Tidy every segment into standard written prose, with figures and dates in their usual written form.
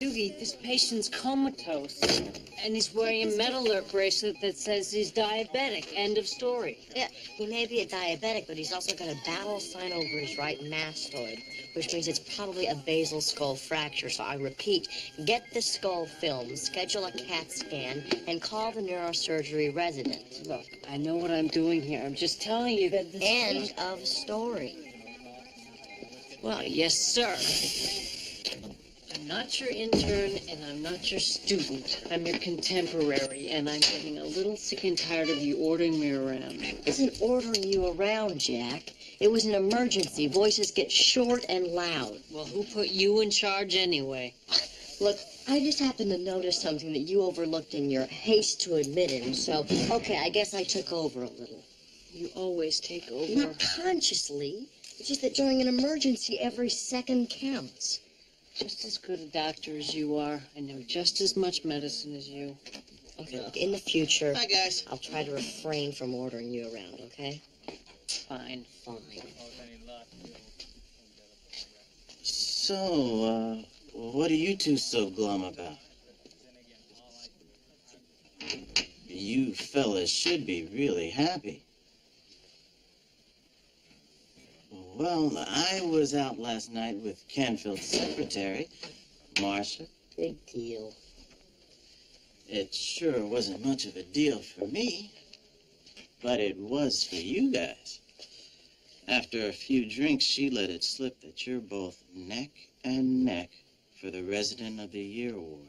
Doogie, this patient's comatose, and he's wearing a metal alert bracelet that says he's diabetic. End of story. Yeah, he may be a diabetic, but he's also got a battle sign over his right mastoid, which means it's probably a basal skull fracture. So I repeat, get the skull film, schedule a CAT scan, and call the neurosurgery resident. Look, I know what I'm doing here. I'm just telling you that this... End of story. Well, yes, sir. I'm not your intern, and I'm not your student. I'm your contemporary, and I'm getting a little sick and tired of you ordering me around. It isn't ordering you around, Jack. It was an emergency. Voices get short and loud. Well, who put you in charge anyway? Look, I just happened to notice something that you overlooked in your haste to admit it, and so, okay, I guess I took over a little. You always take over. Not consciously. It's just that during an emergency, every second counts. Just as good a doctor as you are. I know just as much medicine as you. Okay, look, in the future... Hi, guys. I'll try to refrain from ordering you around, okay? Fine. Fine. So, what are you two so glum about? You fellas should be really happy. Well, I was out last night with Canfield's secretary, Marcia. Big deal. It sure wasn't much of a deal for me, but it was for you guys. After a few drinks, she let it slip that you're both neck and neck for the Resident of the Year award.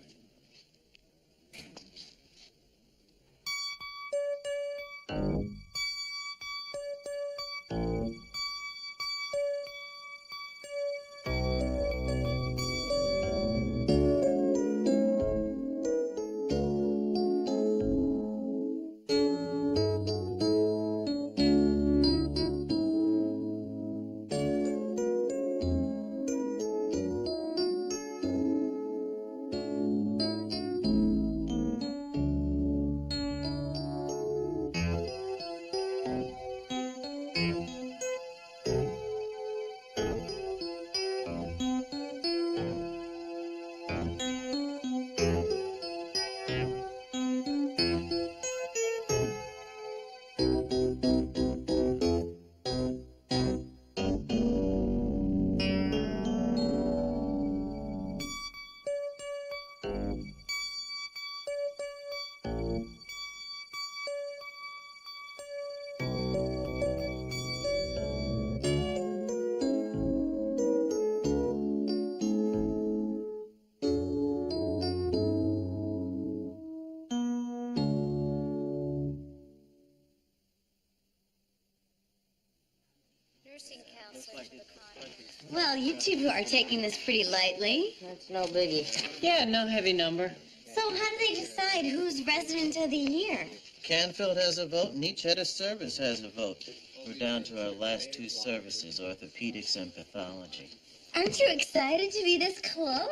Well, you two are taking this pretty lightly. That's no biggie. Yeah, no heavy number. So how do they decide who's Resident of the Year? Canfield has a vote, and each head of service has a vote. We're down to our last two services, orthopedics and pathology. Aren't you excited to be this close?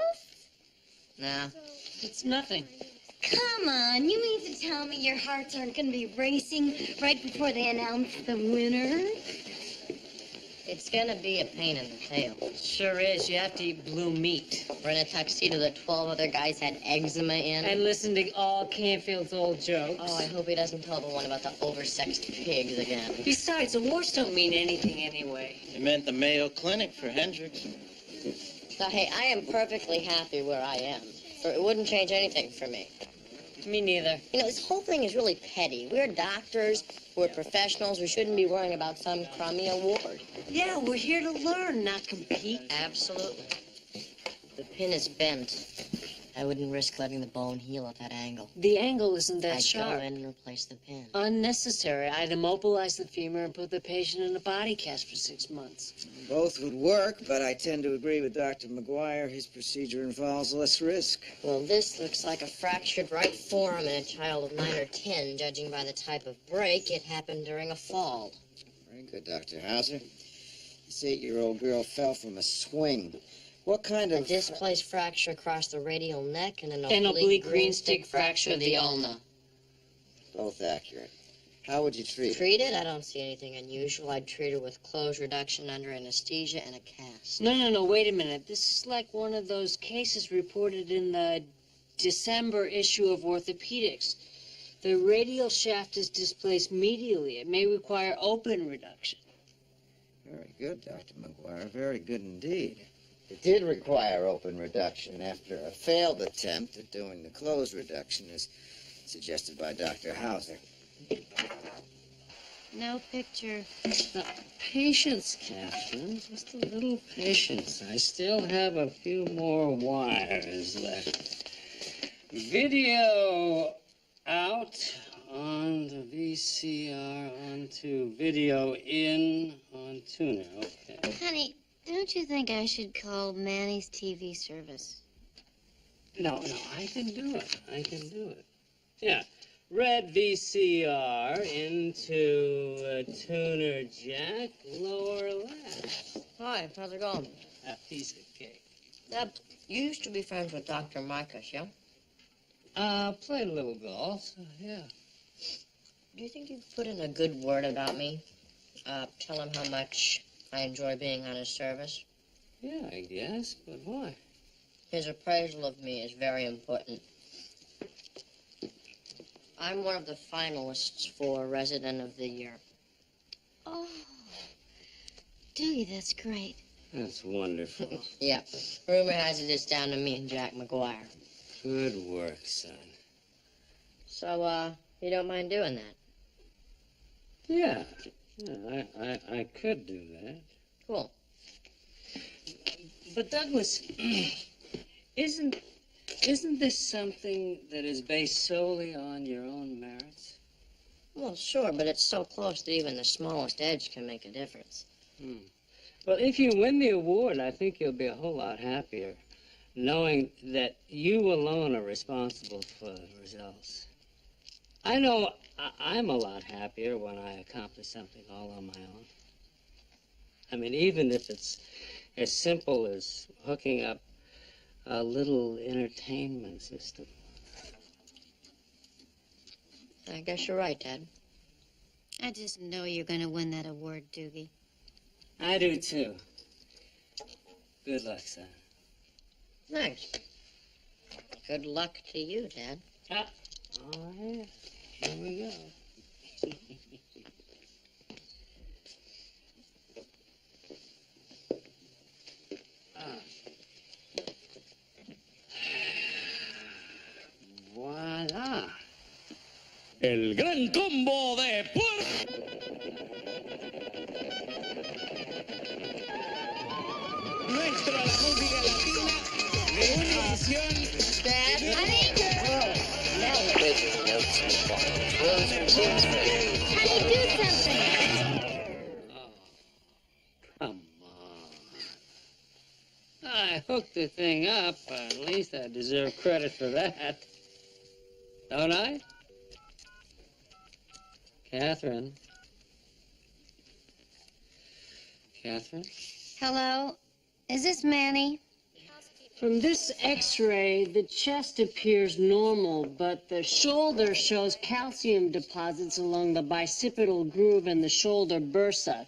Nah. It's nothing. Come on, you mean to tell me your hearts aren't going to be racing right before they announce the winner? It's gonna be a pain in the tail. Sure is. You have to eat blue meat. We're in a tuxedo that 12 other guys had eczema in. And listen to all Canfield's old jokes. Oh, I hope he doesn't tell the one about the oversexed pigs again. Besides, awards don't mean anything anyway. It meant the Mayo Clinic for Hendricks. So, hey, I am perfectly happy where I am. So it wouldn't change anything for me. Me neither. You know, this whole thing is really petty. We're doctors, we're professionals, we shouldn't be worrying about some crummy award. Yeah, we're here to learn, not compete. Absolutely. The pin is bent. I wouldn't risk letting the bone heal at that angle. The angle isn't that I'd sharp. go in and replace the pin. Unnecessary. I'd immobilize the femur and put the patient in a body cast for 6 months. Both would work, but I tend to agree with Dr. McGuire. His procedure involves less risk. Well, this looks like a fractured right forearm in a child of 9 or 10, judging by the type of break. It happened during a fall. Very good, Dr. Howser. This 8-year-old girl fell from a swing. What kind A of... displaced fracture across the radial neck and an An oblique green stick fracture of the ulna. Both accurate. How would you treat it? Treat it? I don't see anything unusual. I'd treat her with clothes reduction under anesthesia and a cast. No, wait a minute. This is like one of those cases reported in the December issue of Orthopedics. The radial shaft is displaced medially. It may require open reduction. Very good, Dr. McGuire. Very good indeed. It did require open reduction after a failed attempt at doing the clothes reduction, as suggested by Dr. Howser. No picture. Now, patience, Catherine. Just a little patience. I still have a few more wires left. Video out on the VCR onto video in on tuner. Okay. Honey, don't you think I should call Manny's TV service? No, I can do it. Yeah. Red VCR into tuner jack, lower left. Hi, how's it going? A piece of cake. You used to be friends with Dr. Marcus, yeah? Played a little golf, so yeah. Do you think you could put in a good word about me? Tell him how much I enjoy being on his service? Yeah, I guess, but why? His appraisal of me is very important. I'm one of the finalists for Resident of the Year. Oh, Doogie, that's great. That's wonderful. Yeah. Rumor has it it's down to me and Jack McGuire. Good work, son. So, you don't mind doing that? Yeah, I could do that. Cool. But Douglas, isn't this something that is based solely on your own merits? Well, sure, but it's so close that even the smallest edge can make a difference. Well, if you win the award, I think you'll be a whole lot happier, knowing that you alone are responsible for the results. I know I'm a lot happier when I accomplish something all on my own. I mean, even if it's as simple as hooking up a little entertainment system. I guess you're right, Dad. I just know you're going to win that award, Doogie. I do, too. Good luck, son. Thanks. Good luck to you, Dad. Oh, yeah. Here we go. Voilà. El gran combo de Puerto. Nuestra la música latina de una edición. Dad? Honey? Honey, do something. Come on. I hooked the thing up. At least I deserve credit for that. Don't I? Catherine? Catherine? Hello? Is this Manny? From this x-ray, the chest appears normal, but the shoulder shows calcium deposits along the bicipital groove in the shoulder bursa.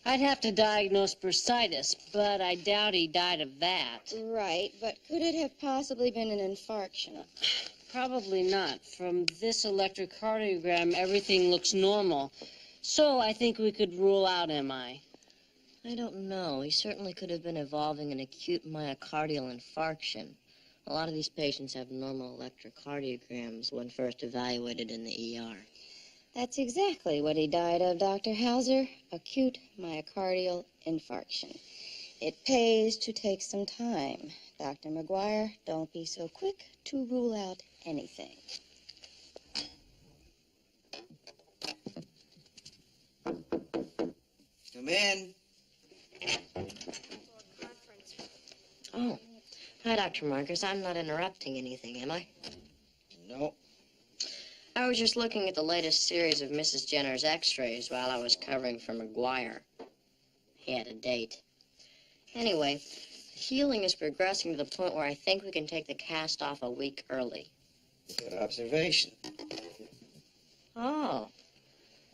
I'd have to diagnose bursitis, but I doubt he died of that. Right, but could it have possibly been an infarction? Probably not. From this electrocardiogram, everything looks normal. So I think we could rule out MI. I don't know. He certainly could have been involving an acute myocardial infarction. A lot of these patients have normal electrocardiograms when first evaluated in the ER. That's exactly what he died of, Dr. Howser. Acute myocardial infarction. It pays to take some time. Dr. McGuire, don't be so quick to rule out anything. Come in. Oh. Hi, Dr. Marcus. I'm not interrupting anything, am I? No. I was just looking at the latest series of Mrs. Jenner's x-rays while I was covering for McGuire. He had a date. Anyway, healing is progressing to the point where I think we can take the cast off a week early. Good observation. Oh.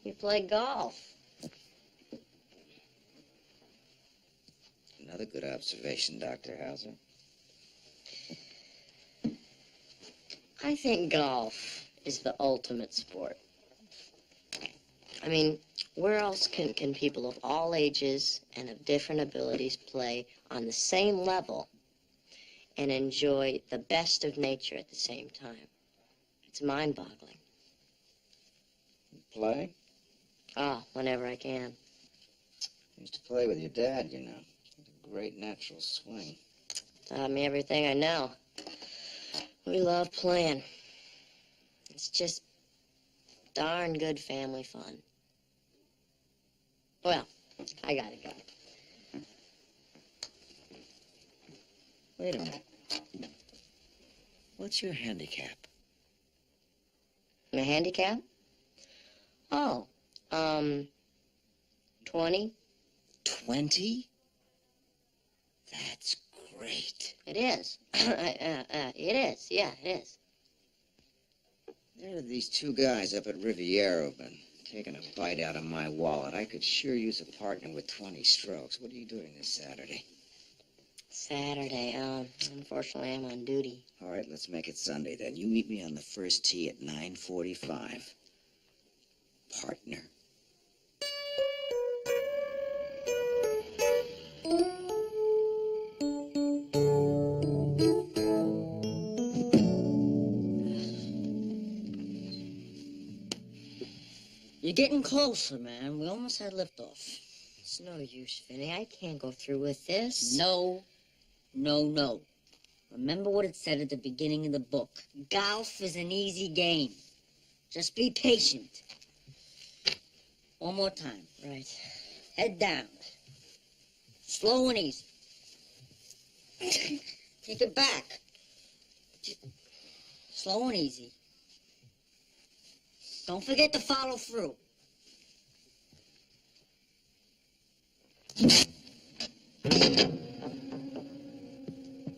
We play golf. Another good observation, Dr. Howser. I think golf is the ultimate sport. I mean, where else can people of all ages and of different abilities play on the same level and enjoy the best of nature at the same time? It's mind-boggling. Play? Ah, whenever I can. I used to play with your dad, you know. A great natural swing. Taught me everything I know. We love playing. It's just darn good family fun. Well, I gotta go. Wait a minute. What's your handicap? My handicap? Oh, 20. 20? That's great. It is. It is. Yeah, it is. There are these two guys up at Riviera been taking a bite out of my wallet. I could sure use a partner with 20 strokes. What are you doing this Saturday? Saturday. Unfortunately, I'm on duty. All right, let's make it Sunday then. You meet me on the first tee at 9:45. Partner. You're getting closer, man. We almost had liftoff. It's no use, Vinny. I can't go through with this. No. Remember what it said at the beginning of the book. Golf is an easy game. Just be patient. One more time. Right. Head down. Slow and easy. Take it back. Slow and easy. Don't forget to follow through.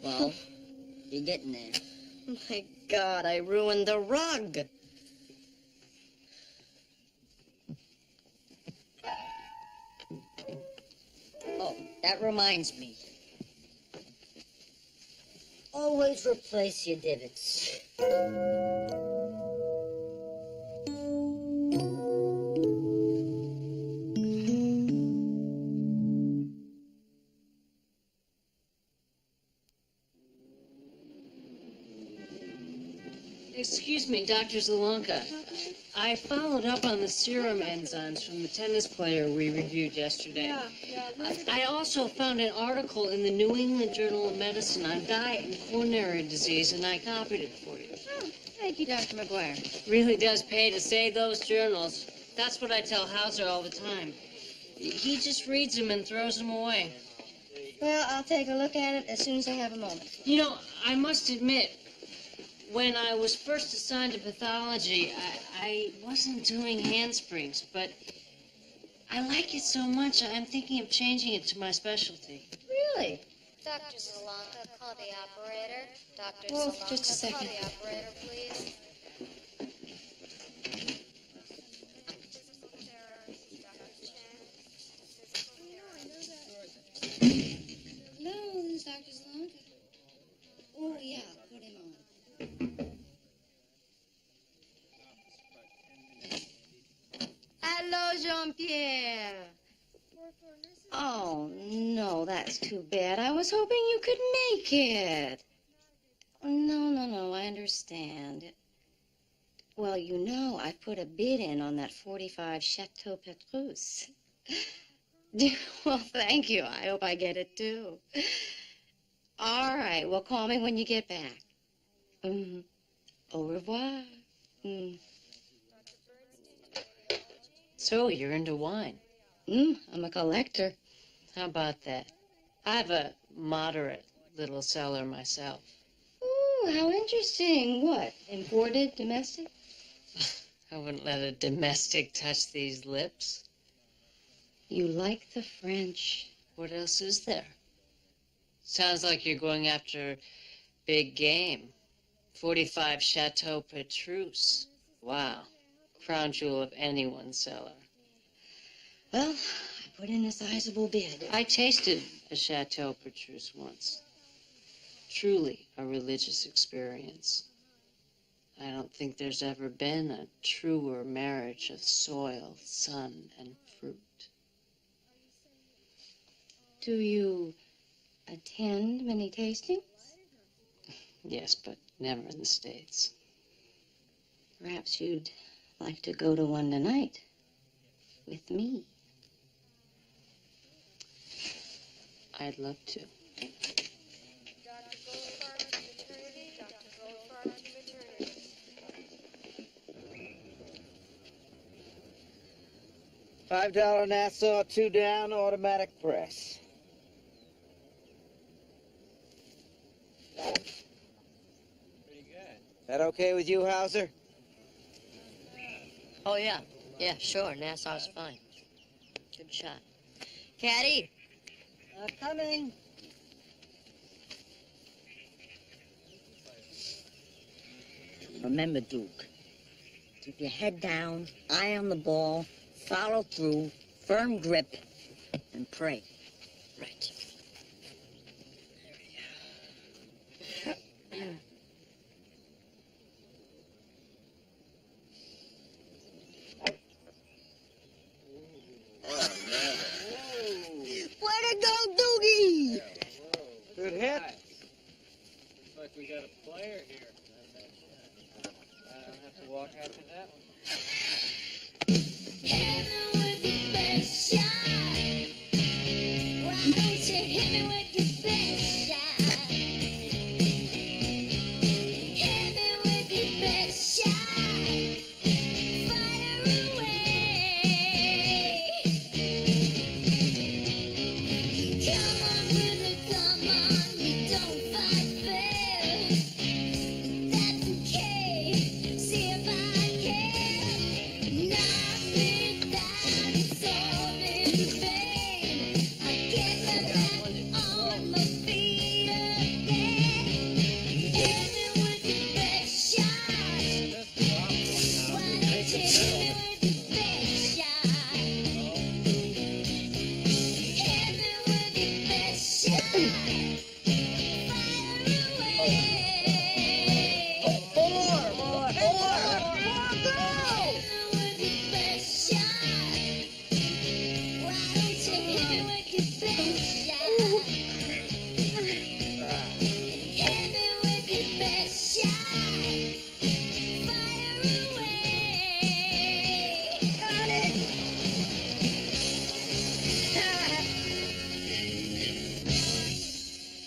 Well, you're getting there. My God, I ruined the rug. Oh, that reminds me. Always replace your divots. Excuse me, Dr. Zalonka. I followed up on the serum enzymes from the tennis player we reviewed yesterday. I also found an article in the New England Journal of Medicine on diet and coronary disease, and I copied it for you. Oh, thank you, Dr. McGuire. Really does pay to say those journals. That's what I tell Howser all the time. He just reads them and throws them away. Well, I'll take a look at it as soon as I have a moment. You know, I must admit, when I was first assigned to pathology, I wasn't doing handsprings, but I like it so much, I'm thinking of changing it to my specialty. Really? Dr. Zalonka, call the operator. Dr. Oh, Zalonka, just a second. call the operator, please. Hello, this is Dr. Zalonka. Oh, yeah, put him on. Hello, Jean-Pierre. Oh, no, that's too bad. I was hoping you could make it. No, I understand. Well, you know, I put a bid in on that 45 Chateau Petrus. Well, thank you. I hope I get it, too. All right, well, call me when you get back. Au revoir. So, you're into wine. I'm a collector. How about that? I have a moderate little cellar myself. Ooh, how interesting. What, imported, domestic? I wouldn't let a domestic touch these lips. You like the French. What else is there? Sounds like you're going after big game. 45 Chateau Petrus. Wow. crown jewel of anyone's cellar. Well, I put in a sizable bid. I tasted a Chateau Petrus once. Truly a religious experience. I don't think there's ever been a truer marriage of soil, sun, and fruit. Do you attend many tastings? Yes, but never in the States. Perhaps you'd like to go to one tonight with me. I'd love to. $5 Nassau, 2 down, automatic press. Pretty good. That okay with you, Howser? Oh, yeah. Yeah, sure. Nassau's fine. Good shot. Caddy! Coming. Remember, Duke, keep your head down, eye on the ball, follow through, firm grip, and pray. Right. Way to go, Doogie! Good hit. Looks like we got a player here. I don't have to walk after that one.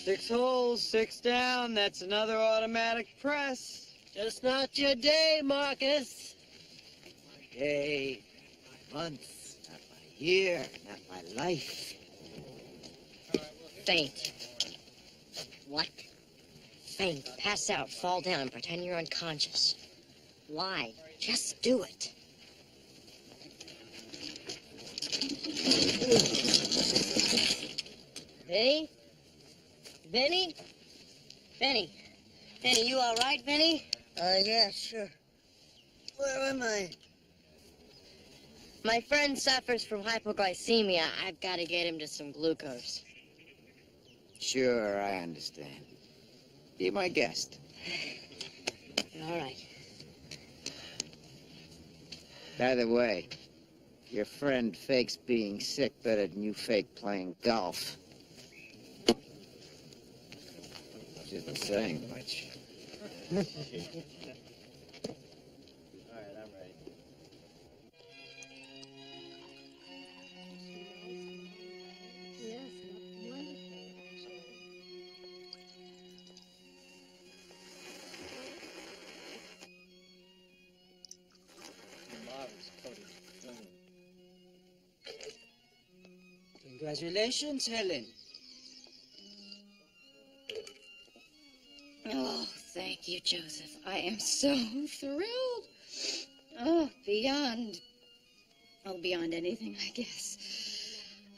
Six holes, 6 down. That's another automatic press. Just not your day, Marcus. My day, my month, not my year, not my life. Faint. What? Faint. Pass out, fall down, pretend you're unconscious. Why? Just do it. Vinny? Vinny? Vinny? Vinny, you all right, Vinny? Yeah, sure. Where am I? My friend suffers from hypoglycemia. I've got to get him to some glucose. Sure, I understand. Be my guest. All right. By the way, your friend fakes being sick better than you fake playing golf. Which isn't saying much. All right, I'm ready. Congratulations, Helen. Oh, thank you, Joseph. I am so thrilled. Oh, beyond anything, I guess.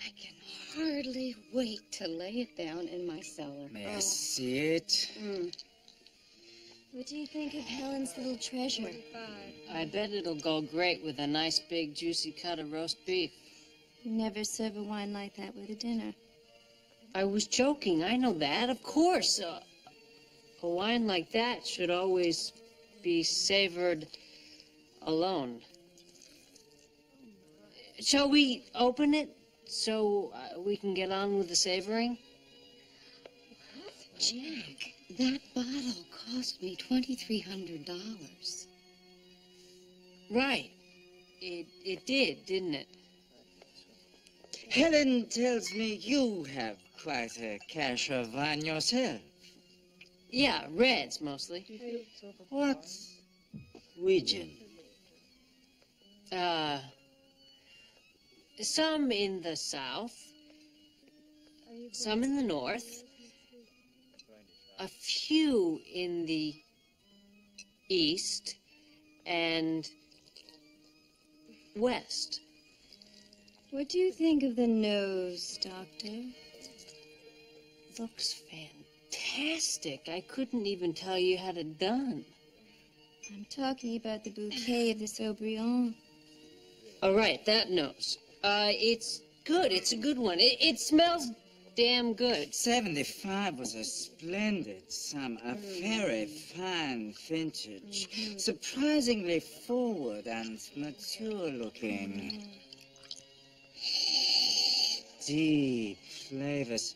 I can hardly wait to lay it down in my cellar. May I see it? What do you think of Helen's little treasure? I bet it'll go great with a nice big juicy cut of roast beef. You never serve a wine like that with a dinner. I was joking, I know that, of course. A wine like that should always be savored alone. Shall we open it so we can get on with the savoring? Jack, that bottle cost me $2,300. Right. It did, didn't it? Helen tells me you have quite a cache of wine yourself. Yeah, reds mostly. What region? Some in the south, some in the north, a few in the east and west. What do you think of the nose, Doctor? Looks fantastic. I couldn't even tell you had it done. I'm talking about the bouquet of the Sobrion. All right, that nose. It's good. It's a good one. It smells damn good. 75 was a splendid sum, a very fine vintage, surprisingly forward and mature looking. Deep flavors,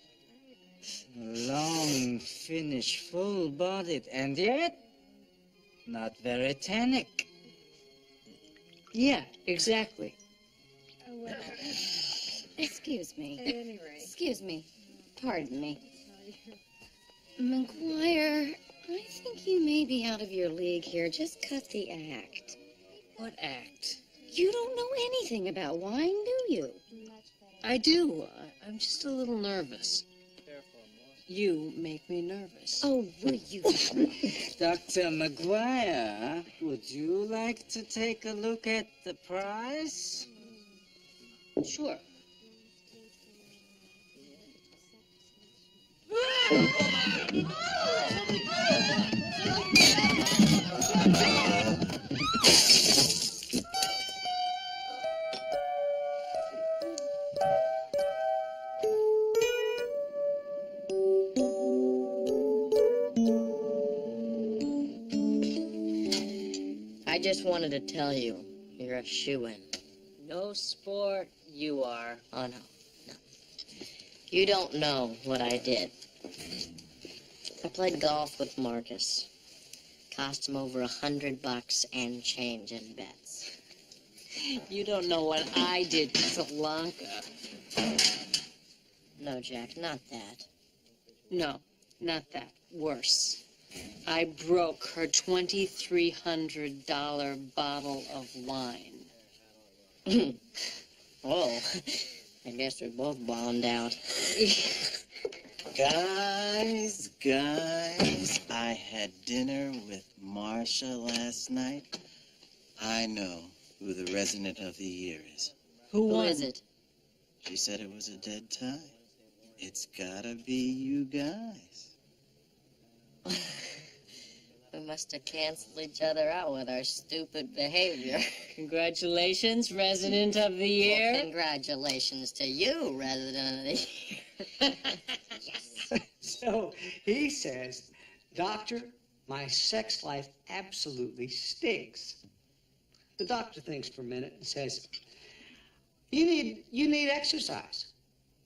long finish, full-bodied, and yet not very tannic. Yeah, exactly. Excuse me. Excuse me. Pardon me. McGuire, I think you may be out of your league here. Just cut the act. What act? You don't know anything about wine, do you? I do. I'm just a little nervous. You make me nervous. Oh, will you? Dr. McGuire, would you like to take a look at the price? Sure. I just wanted to tell you, you're a shoo-in. No sport, you are. Oh, no. You don't know what I did. I played golf with Marcus. Cost him over $100 and change in bets. You don't know what I did to Solanka. No, Jack, not that. No, not that. Worse. I broke her $2,300 bottle of wine. Oh, I guess we're both bombed out. Guys, I had dinner with Marcia last night. I know who the resident of the year is. Who is it? She said it was a dead tie. It's gotta be you guys. We must have canceled each other out with our stupid behavior. Congratulations, resident of the year. Well, congratulations to you, resident of the year. So he says, Doctor, my sex life absolutely stinks. The doctor thinks for a minute and says, you need exercise.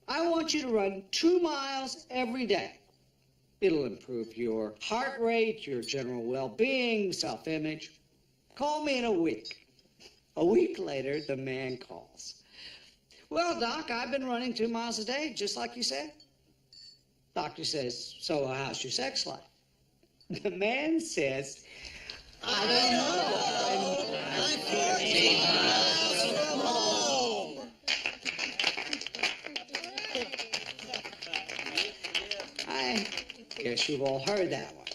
I want you to run 2 miles every day. It'll improve your heart rate, your general well-being, self-image. Call me in a week. A week later, the man calls. Well, Doc, I've been running 2 miles a day, just like you said. Doctor says, so how's your sex life? The man says, I don't know. I'm 14 miles from home. I guess you've all heard that one.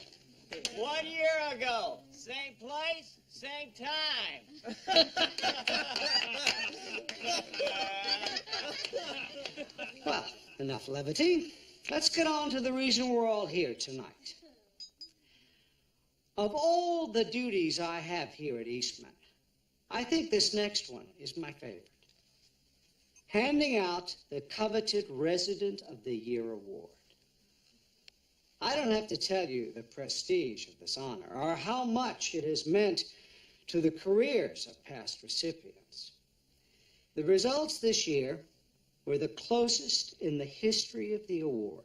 1 year ago, same place, same time. Well, enough levity. Let's get on to the reason we're all here tonight. Of all the duties I have here at Eastman, I think this next one is my favorite. Handing out the coveted Resident of the Year award. I don't have to tell you the prestige of this honor or how much it has meant to the careers of past recipients. The results this year were the closest in the history of the award.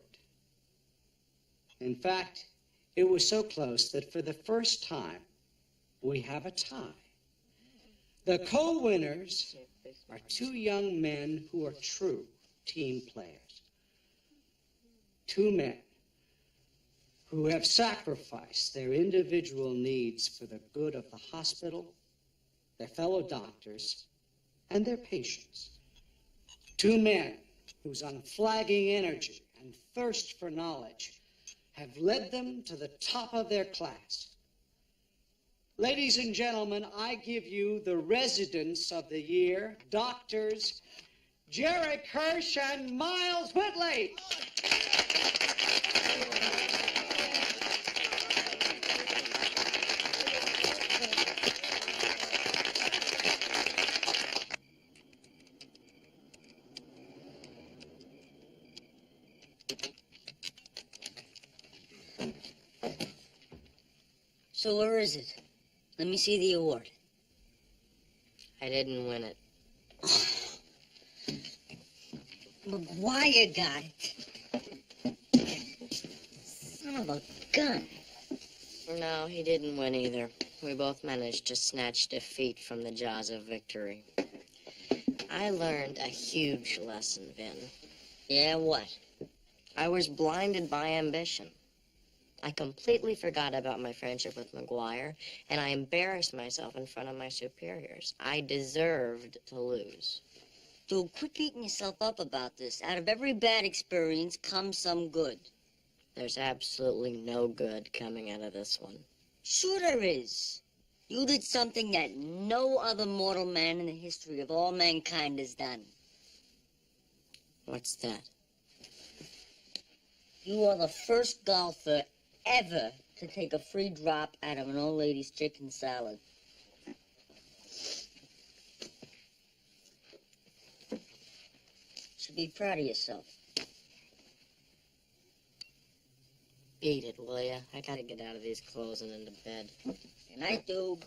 In fact, it was so close that for the first time, we have a tie. The co-winners are two young men who are true team players. Two men who have sacrificed their individual needs for the good of the hospital, their fellow doctors, and their patients. Two men whose unflagging energy and thirst for knowledge have led them to the top of their class. Ladies and gentlemen, I give you the Residents of the Year, Doctors Jerry Kirsch and Miles Whitley. So where is it? Let me see the award. I didn't win it. McGuire got it. Son of a gun. No, he didn't win either. We both managed to snatch defeat from the jaws of victory. I learned a huge lesson, Vin. Yeah, what? I was blinded by ambition. I completely forgot about my friendship with McGuire, and I embarrassed myself in front of my superiors. I deserved to lose. Dude, quit beating yourself up about this. Out of every bad experience comes some good. There's absolutely no good coming out of this one. Sure there is. You did something that no other mortal man in the history of all mankind has done. What's that? You are the first golfer ever to take a free drop out of an old lady's chicken salad. Should be proud of yourself. Beat it, will ya? I gotta get out of these clothes and into bed. Good night, Doogie.